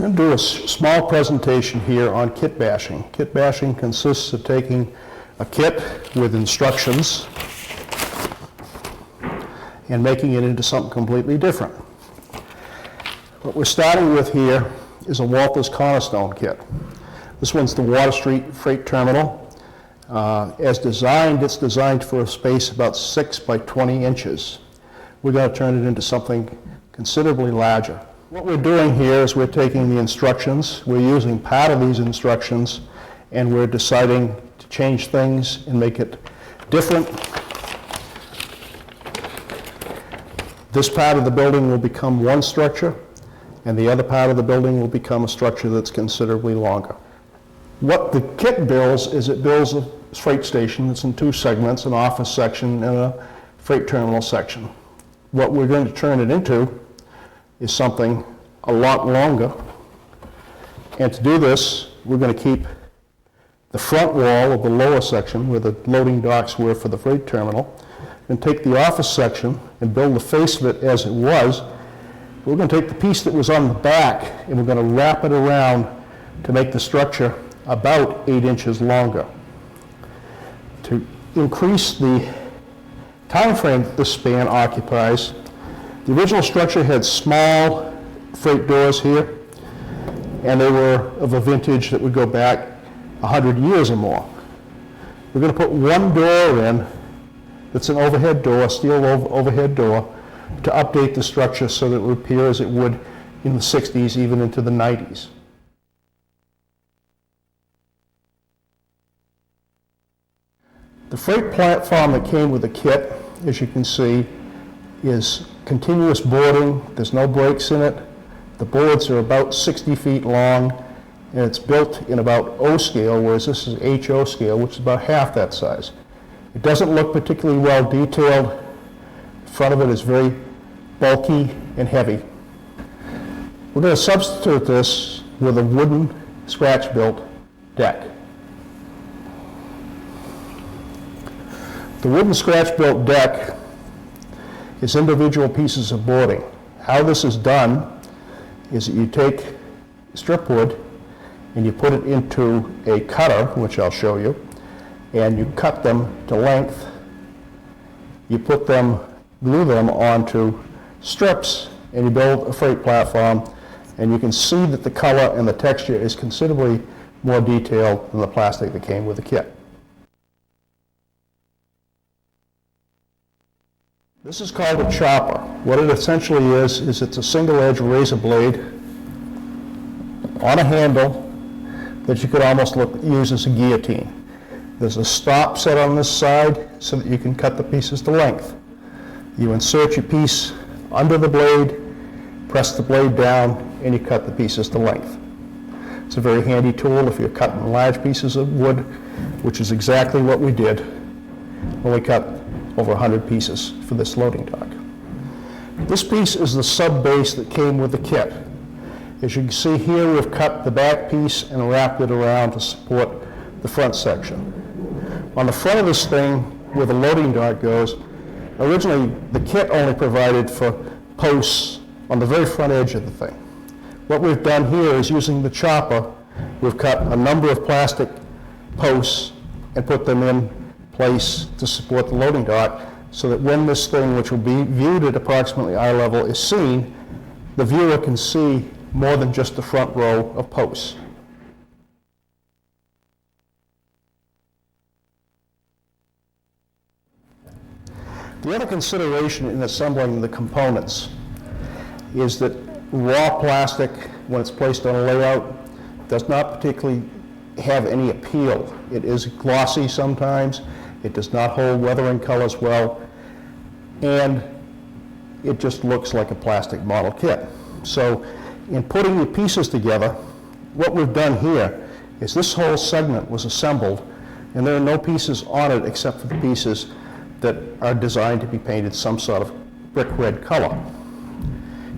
I'm going to do a small presentation here on kit bashing. Kit bashing consists of taking a kit with instructions and making it into something completely different. What we're starting with here is a Walters Cornerstone kit. This one's the Water Street Freight Terminal. As designed, it's designed for a space about 6 by 20 inches. We're going to turn it into something considerably larger. What we're doing here is we're taking the instructions, we're using part of these instructions, and we're deciding to change things and make it different. This part of the building will become one structure, and the other part of the building will become a structure that's considerably longer. What the kit builds is it builds a freight station that's in two segments, an office section and a freight terminal section. What we're going to turn it into is something a lot longer, and to do this we're going to keep the front wall of the lower section where the loading docks were for the freight terminal and take the office section and build the face of it as it was. We're going to take the piece that was on the back and we're going to wrap it around to make the structure about 8 inches longer. To increase the time frame that this span occupies, the original structure had small freight doors here, and they were of a vintage that would go back 100 years or more. We're going to put one door in that's an overhead door, steel overhead door, to update the structure so that it would appear as it would in the 60s, even into the 90s. The freight platform that came with the kit, as you can see, is continuous boarding. There's no breaks in it. The boards are about 60 feet long, and it's built in about O scale, whereas this is HO scale, which is about half that size. It doesn't look particularly well detailed. The front of it is very bulky and heavy. We're going to substitute this with a wooden scratch-built deck. The wooden scratch-built deck is individual pieces of boarding. How this is done is that you take strip wood and you put it into a cutter, which I'll show you, and you cut them to length. You put them, glue them onto strips, and you build a freight platform, and you can see that the color and the texture is considerably more detailed than the plastic that came with the kit. This is called a chopper. What it essentially is it's a single-edged razor blade on a handle that you could almost use as a guillotine. There's a stop set on this side so that you can cut the pieces to length. You insert your piece under the blade, press the blade down, and you cut the pieces to length. It's a very handy tool if you're cutting large pieces of wood, which is exactly what we did when we cut over 100 pieces for this loading dock. This piece is the sub-base that came with the kit. As you can see here, we've cut the back piece and wrapped it around to support the front section. On the front of this thing, where the loading dock goes, originally the kit only provided for posts on the very front edge of the thing. What we've done here is, using the chopper, we've cut a number of plastic posts and put them in place to support the loading dock, so that when this thing, which will be viewed at approximately eye level, is seen, the viewer can see more than just the front row of posts. The other consideration in assembling the components is that raw plastic, when it's placed on a layout, does not particularly have any appeal. It is glossy sometimes. It does not hold weathering colors well, and it just looks like a plastic model kit. So in putting the pieces together, what we've done here is this whole segment was assembled, and there are no pieces on it except for the pieces that are designed to be painted some sort of brick red color.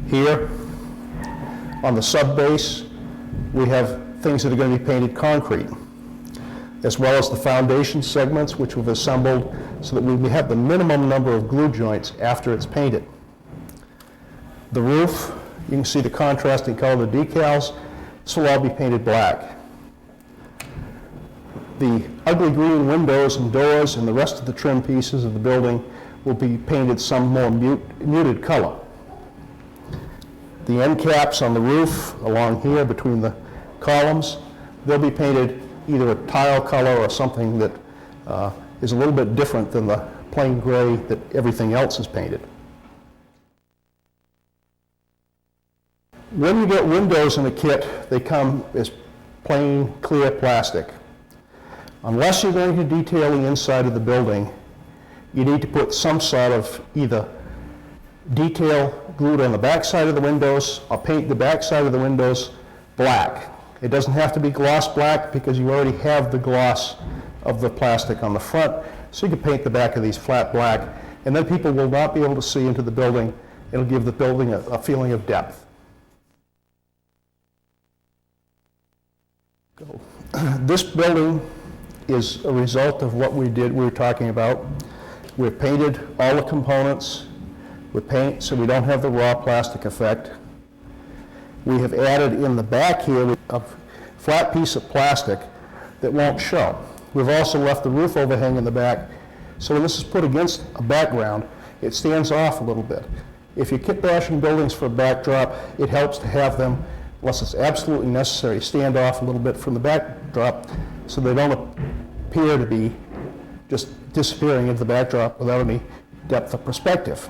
Here on the sub-base, we have things that are going to be painted concrete, as well as the foundation segments, which we've assembled so that we have the minimum number of glue joints after it's painted. The roof, you can see the contrasting color of the decals. This will all be painted black. The ugly green windows and doors and the rest of the trim pieces of the building will be painted some more muted color. The end caps on the roof along here between the columns, they'll be painted either a tile color or something that is a little bit different than the plain gray that everything else is painted. When you get windows in a kit, they come as plain, clear plastic. Unless you're going to detail the inside of the building, you need to put some sort of either detail glued on the back side of the windows or paint the back side of the windows black. It doesn't have to be gloss black because you already have the gloss of the plastic on the front, so you can paint the back of these flat black, and then people will not be able to see into the building. It'll give the building a feeling of depth. This building is a result of what we were talking about. We've painted all the components with paint so we don't have the raw plastic effect. We have added in the back here a flat piece of plastic that won't show. We've also left the roof overhang in the back, so when this is put against a background, it stands off a little bit. If you're kitbashing buildings for a backdrop, it helps to have them, unless it's absolutely necessary, stand off a little bit from the backdrop so they don't appear to be just disappearing into the backdrop without any depth of perspective.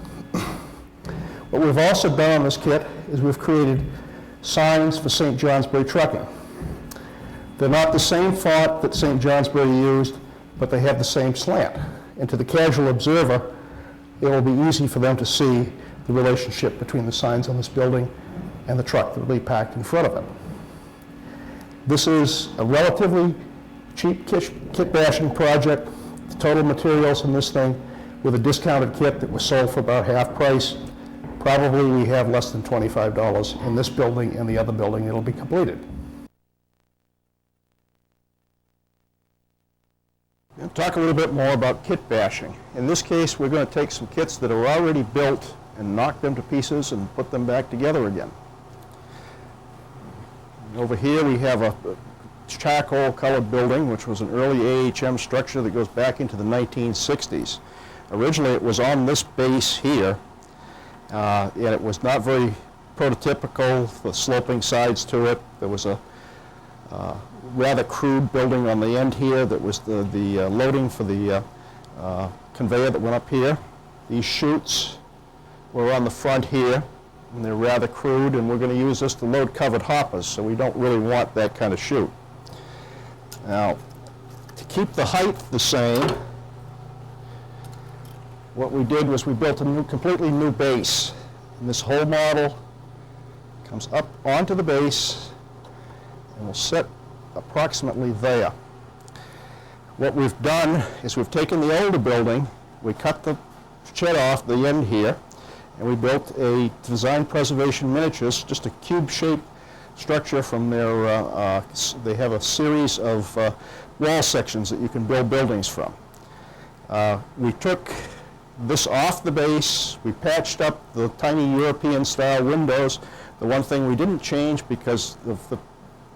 What we've also done on this kit is we've created signs for St. Johnsbury Trucking. They're not the same font that St. Johnsbury used, but they have the same slant. And to the casual observer, it will be easy for them to see the relationship between the signs on this building and the truck that will be packed in front of it. This is a relatively cheap kit bashing project. The total materials in this thing, with a discounted kit that was sold for about half price, probably we have less than $25 in this building and the other building it'll be completed. We'll talk a little bit more about kit bashing. In this case, we're going to take some kits that are already built and knock them to pieces and put them back together again. Over here we have a charcoal colored building, which was an early AHM structure that goes back into the 1960s. Originally it was on this base here, and it was not very prototypical, the sloping sides to it. There was a rather crude building on the end here that was the loading for the conveyor that went up here. These chutes were on the front here, and they're rather crude, and we're going to use this to load covered hoppers, so we don't really want that kind of chute. Now, to keep the height the same, what we did was we built a completely new base. And this whole model comes up onto the base and will sit approximately there. What we've done is we've taken the older building, we cut the shed off the end here, and we built a Design Preservation Miniatures, just a cube-shaped structure from their, they have a series of wall sections that you can build buildings from. We took this off the base, we patched up the tiny European-style windows. The one thing we didn't change because of the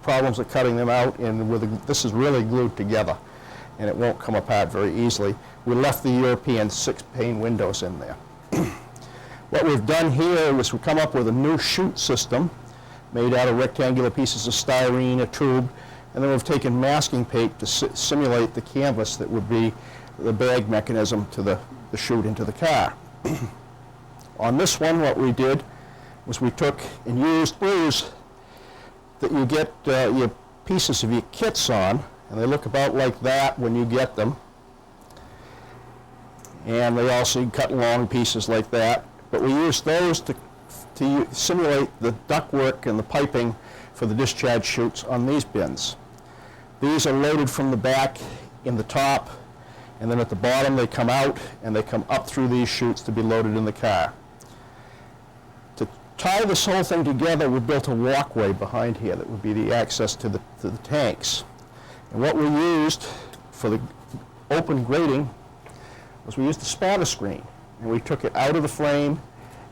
problems of cutting them out, and this is really glued together, and it won't come apart very easily. We left the European 6-pane windows in there. What we've done here is we've come up with a new chute system made out of rectangular pieces of styrene, a tube, and then we've taken masking tape to simulate the canvas that would be the bag mechanism to the chute into the car. On this one, what we did was we took and used glues that you get your pieces of your kits on, and they look about like that when you get them. And they also cut long pieces like that. But we used those to simulate the ductwork and the piping for the discharge chutes on these bins. These are loaded from the back in the top, and then at the bottom they come out and they come up through these chutes to be loaded in the car. To tie this whole thing together, we built a walkway behind here that would be the access to the tanks. And what we used for the open grating was we used a spatter screen. And we took it out of the frame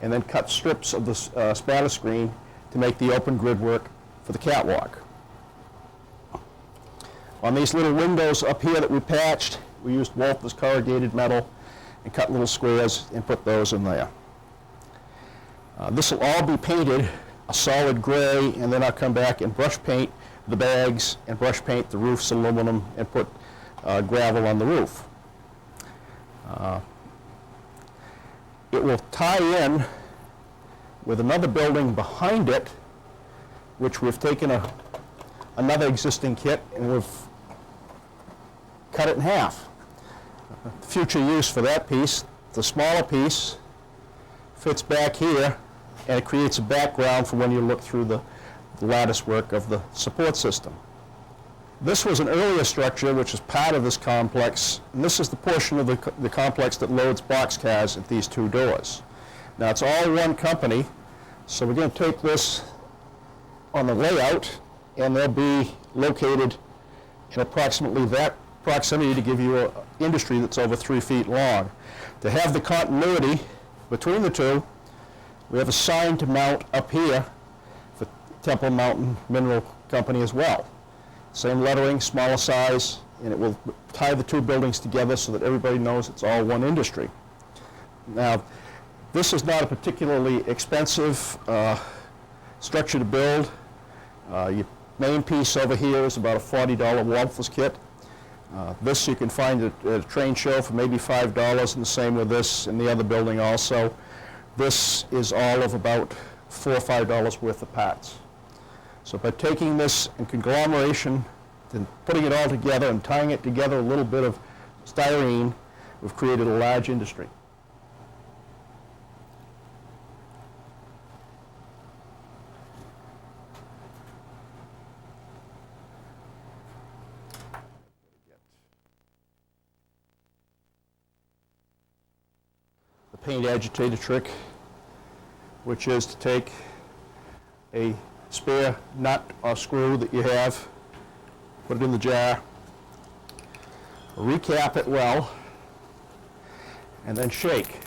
and then cut strips of the spatter screen to make the open grid work for the catwalk. On these little windows up here that we patched, we used Wolfer's corrugated metal and cut little squares and put those in there. This will all be painted a solid gray, and then I'll come back and brush paint the bags and brush paint the roof's aluminum and put gravel on the roof. It will tie in with another building behind it, which we've taken another existing kit and we've cut it in half. Future use for that piece, the smaller piece fits back here, and it creates a background for when you look through the lattice work of the support system. This was an earlier structure which is part of this complex, and this is the portion of the complex that loads boxcars at these two doors. Now it's all one company, so we're going to take this on the layout, and they'll be located in approximately that proximity to give you an industry that's over 3 feet long. To have the continuity between the two, we have a sign to mount up here for Temple Mountain Mineral Company as well. Same lettering, smaller size, and it will tie the two buildings together so that everybody knows it's all one industry. Now, this is not a particularly expensive structure to build. Your main piece over here is about a $40 Wolfer's kit. This you can find at a train show for maybe $5, and the same with this in the other building also. This is all of about $4 or $5 worth of parts. So by taking this and conglomeration and putting it all together and tying it together a little bit of styrene, we've created a large industry. The paint agitator trick, which is to take a spare nut or screw that you have, put it in the jar, recap it well, and then shake.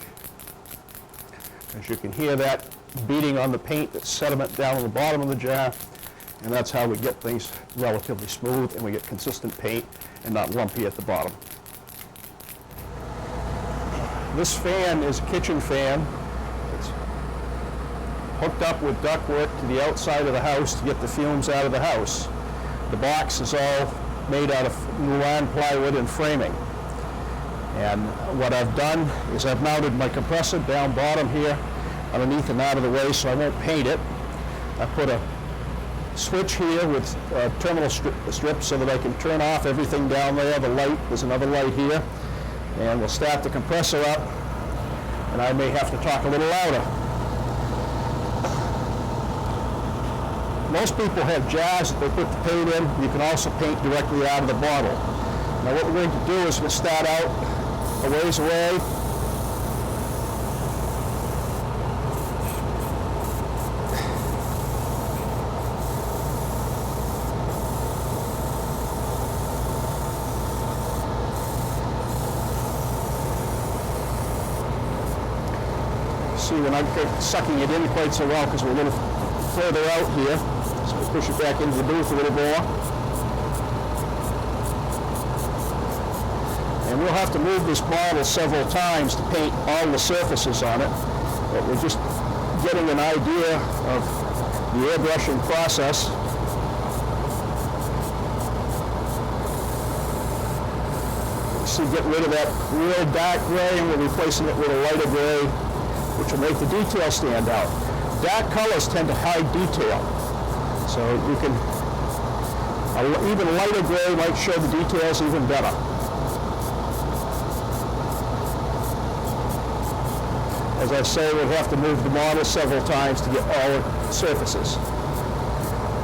As you can hear that beating on the paint, that's sediment down on the bottom of the jar, and that's how we get things relatively smooth and we get consistent paint and not lumpy at the bottom. This fan is a kitchen fan. It's hooked up with ductwork to the outside of the house to get the fumes out of the house. The box is all made out of Mulan plywood and framing. And what I've done is I've mounted my compressor down bottom here underneath and out of the way so I won't paint it. I put a switch here with terminal strips so that I can turn off everything down there. The light, there's another light here. And we'll start the compressor up, and I may have to talk a little louder. Most people have jars that they put the paint in. You can also paint directly out of the bottle. Now what we're going to do is we'll start out a ways away. See, we're not sucking it in quite so well because we're a little further out here. So we'll push it back into the booth a little more. And we'll have to move this model several times to paint all the surfaces on it. But we're just getting an idea of the airbrushing process. So get rid of that real dark gray, and we're replacing it with a lighter gray, which will make the detail stand out. Dark colors tend to hide detail. So you can, even lighter gray might show the details even better. As I say, we'll have to move the model several times to get all the surfaces.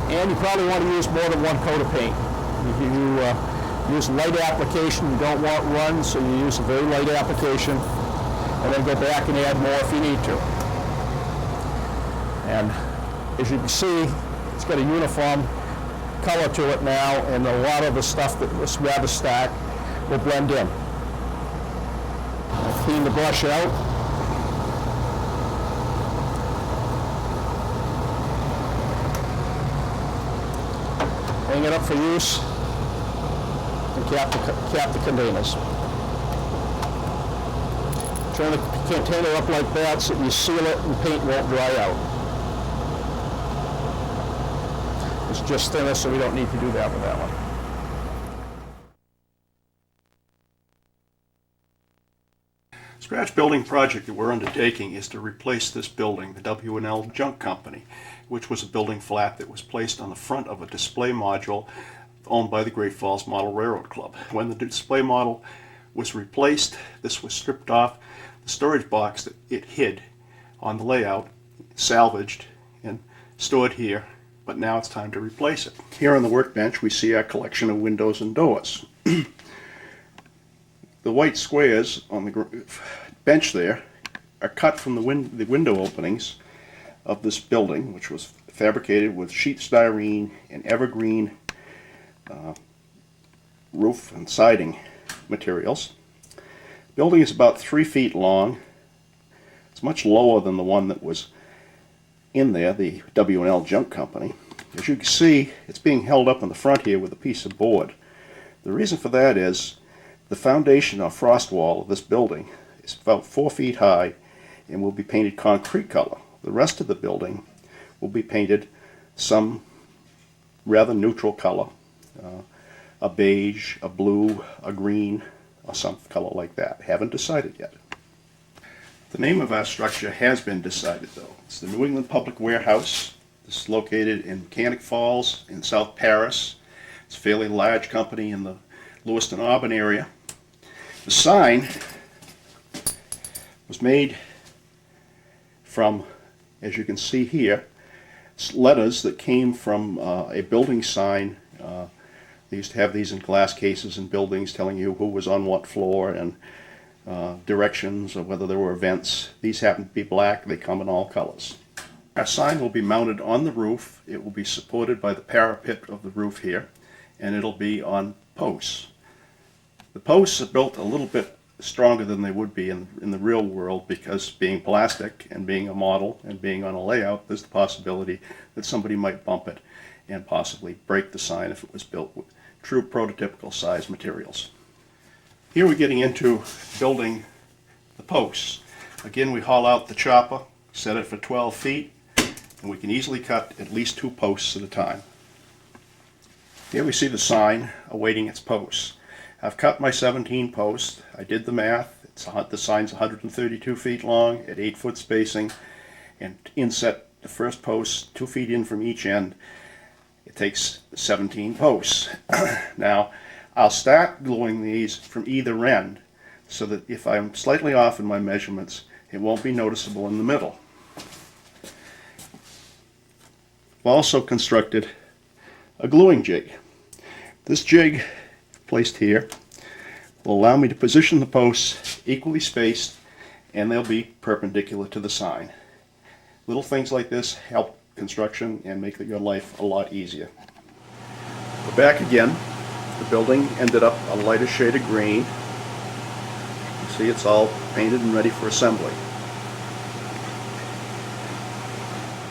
And you probably want to use more than one coat of paint. If you use light application, you don't want runs, so you use a very light application, and then go back and add more if you need to. And as you can see, it's got a uniform color to it now, and a lot of the stuff that was rather stark will blend in. I'll clean the brush out. hang it up for use, and cap the containers. Turn the container up like that so you seal it and paint won't dry out. It's just thinner, so we don't need to do that with that one. Scratch building project that we're undertaking is to replace this building, the W&L Junk Company, which was a building flat that was placed on the front of a display module owned by the Great Falls Model Railroad Club. When the display model was replaced, this was stripped off the storage box that it hid on the layout, salvaged and stored here, but now it's time to replace it. Here on the workbench we see our collection of windows and doors. The white squares on the bench there are cut from the window openings of this building, which was fabricated with sheet styrene and evergreen roof and siding materials. The building is about 3 feet long. It's much lower than the one that was in there, the W&L Junk Company. As you can see, it's being held up in the front here with a piece of board. The reason for that is the foundation or frost wall of this building is about 4 feet high and will be painted concrete color. The rest of the building will be painted some rather neutral color, a beige, a blue, a green, or some color like that. Haven't decided yet. The name of our structure has been decided though. It's the New England Public Warehouse. This is located in Mechanic Falls in South Paris. It's a fairly large company in the Lewiston, Auburn area. The sign was made from, as you can see here, letters that came from a building sign. They used to have these in glass cases in buildings telling you who was on what floor and directions or whether there were events. These happen to be black. They come in all colors. Our sign will be mounted on the roof. It will be supported by the parapet of the roof here, and it'll be on posts. The posts are built a little bit stronger than they would be in the real world because being plastic and being a model and being on a layout, there's the possibility that somebody might bump it and possibly break the sign if it was built with true prototypical size materials. Here we're getting into building the posts. Again, we haul out the chopper, set it for 12 feet, and we can easily cut at least 2 posts at a time. Here we see the sign awaiting its posts. I've cut my 17 posts. I did the math. The sign's 132 feet long at 8-foot spacing, and inset the first post 2 feet in from each end. It takes 17 posts. Now, I'll start gluing these from either end so that if I'm slightly off in my measurements, it won't be noticeable in the middle. I've also constructed a gluing jig. This jig, placed here, will allow me to position the posts equally spaced, and they'll be perpendicular to the sign. Little things like this help construction and make your life a lot easier. We're back again. The building ended up a lighter shade of green. You see it's all painted and ready for assembly.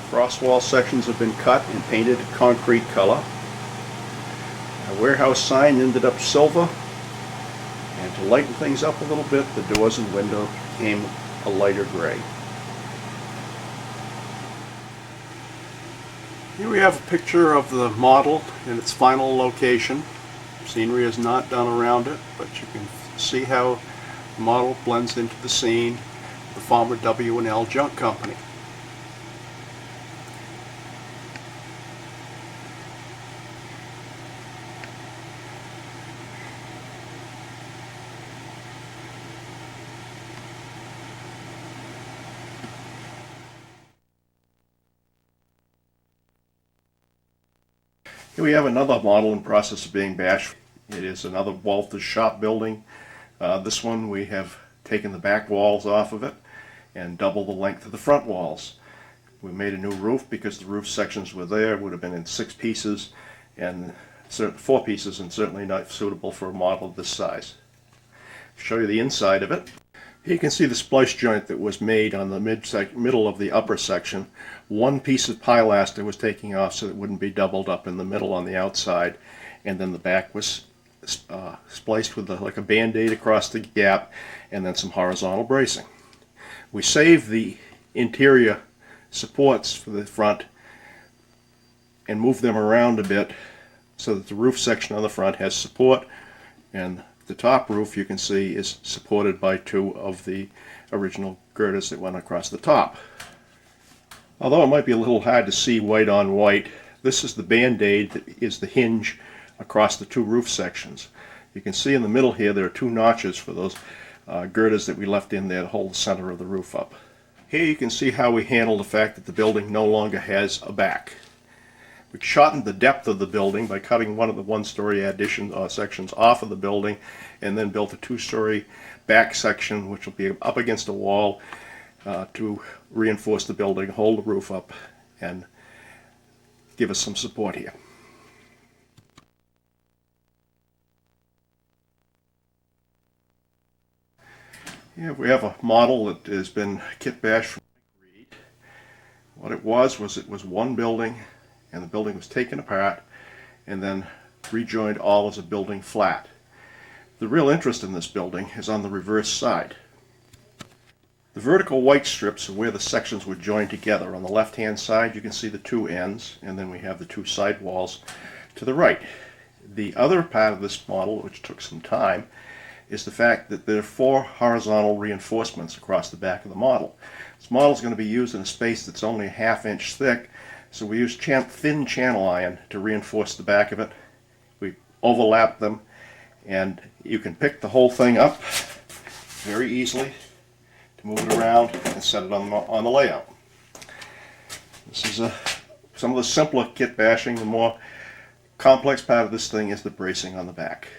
Frost wall sections have been cut and painted concrete color. Our warehouse sign ended up silver, and to lighten things up a little bit, the doors and window became a lighter gray. Here we have a picture of the model in its final location. Scenery is not done around it, but you can see how the model blends into the scene of the former W&L Junk Company. Here we have another model in process of being bashed. It is another Walters shop building. This one we have taken the back walls off of it and double the length of the front walls. We made a new roof because the roof sections were there. It would have been in 6 pieces and 4 pieces, and certainly not suitable for a model of this size. I'll show you the inside of it. You can see the splice joint that was made on the middle of the upper section. One piece of pilaster was taking off so it wouldn't be doubled up in the middle on the outside, and then the back was spliced with like a band-aid across the gap, and then some horizontal bracing. We saved the interior supports for the front and moved them around a bit so that the roof section on the front has support, and the top roof, you can see, is supported by two of the original girders that went across the top. Although it might be a little hard to see white on white, this is the band-aid that is the hinge across the two roof sections. You can see in the middle here there are two notches for those girders that we left in there to hold the center of the roof up. Here you can see how we handle the fact that the building no longer has a back. We shortened the depth of the building by cutting one of the one-story addition sections off of the building, and then built a two-story back section which will be up against a wall to reinforce the building, hold the roof up, and give us some support here. Here we have a model that has been kit-bashed from Reed. What it was one building, and the building was taken apart and then rejoined all as a building flat. The real interest in this building is on the reverse side. The vertical white strips are where the sections were joined together. On the left-hand side you can see the two ends, and then we have the two side walls to the right. The other part of this model, which took some time, is the fact that there are 4 horizontal reinforcements across the back of the model. This model is going to be used in a space that's only a ½ inch thick, so we use thin channel iron to reinforce the back of it. We overlap them, and you can pick the whole thing up very easily to move it around and set it on the layout. This is some of the simpler kit bashing. The more complex part of this thing is the bracing on the back.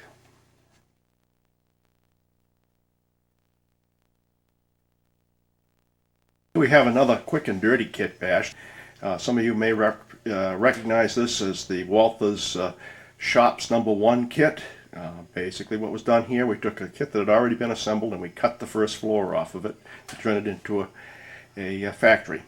We have another quick and dirty kit bash. Some of you may recognize this as the Walther's Shops #1 kit. Basically what was done here, we took a kit that had already been assembled and we cut the first floor off of it to turn it into a factory.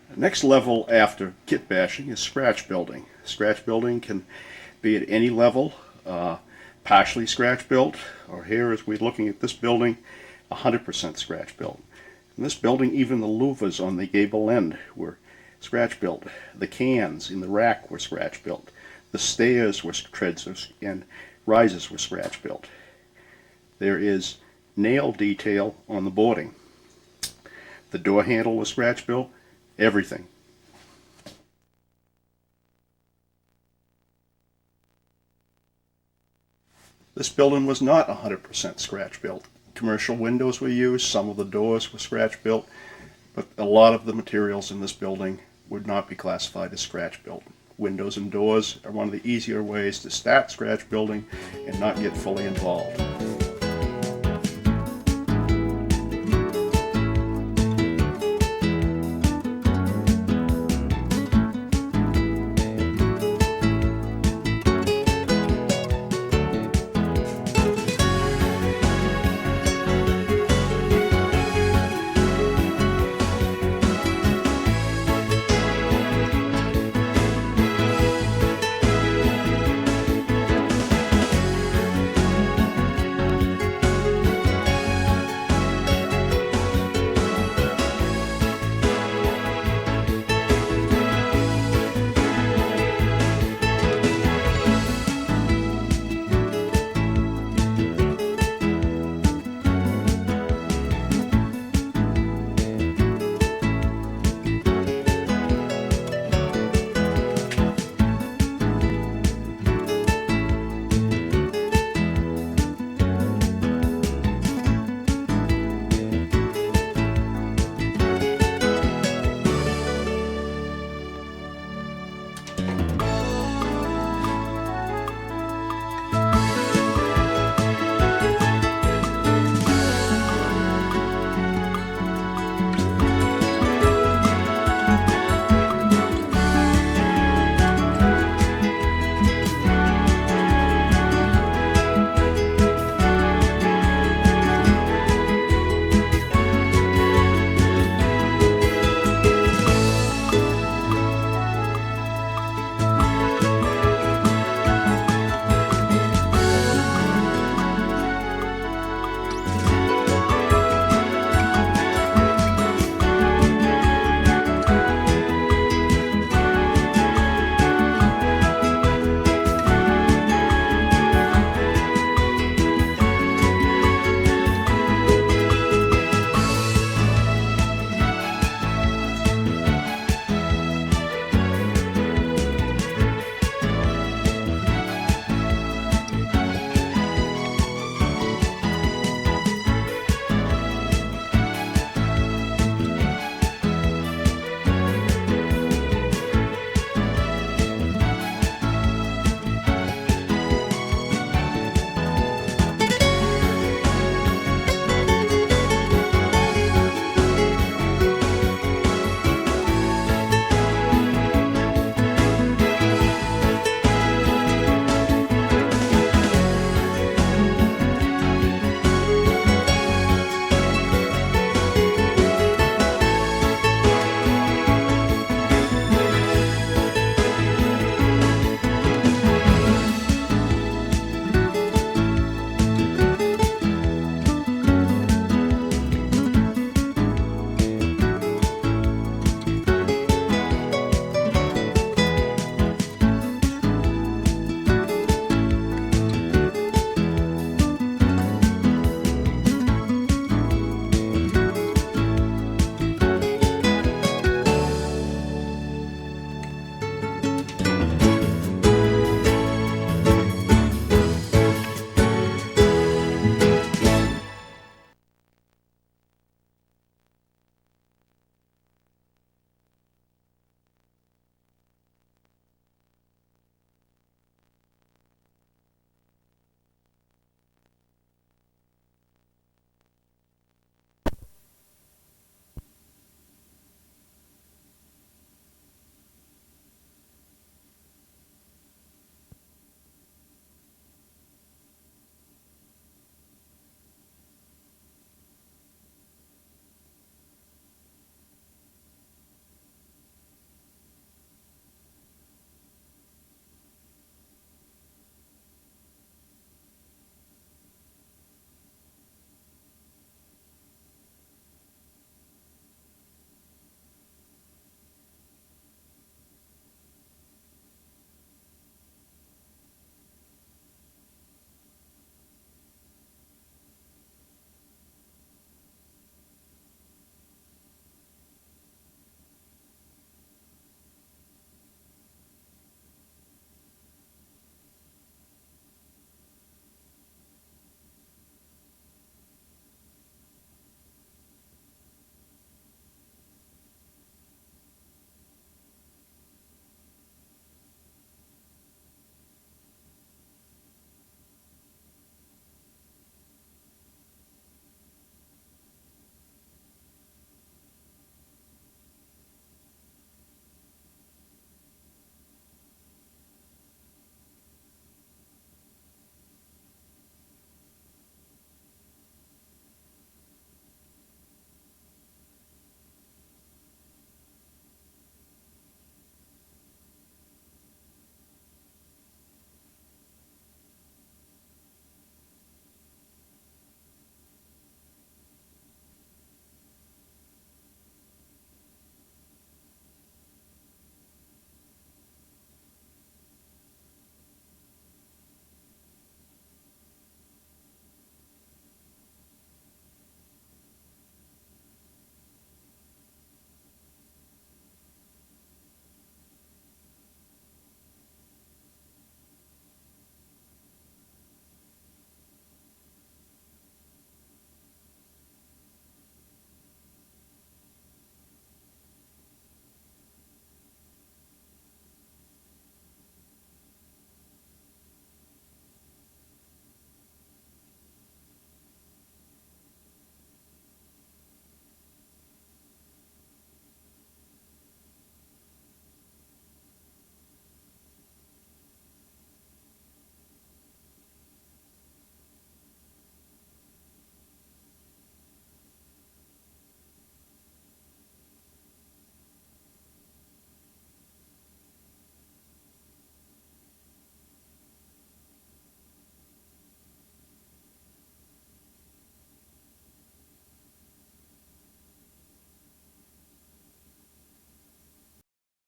The next level after kit bashing is scratch building. Scratch building can be at any level, partially scratch built, or here as we're looking at this building, 100% scratch built. In this building, even the louvers on the gable end were scratch built. The cans in the rack were scratch built. The stairs were treads and rises were scratch built. There is nail detail on the boarding. The door handle was scratch built. Everything. This building was not 100% scratch built. Commercial windows were used, some of the doors were scratch built, but a lot of the materials in this building would not be classified as scratch built. Windows and doors are one of the easier ways to start scratch building and not get fully involved.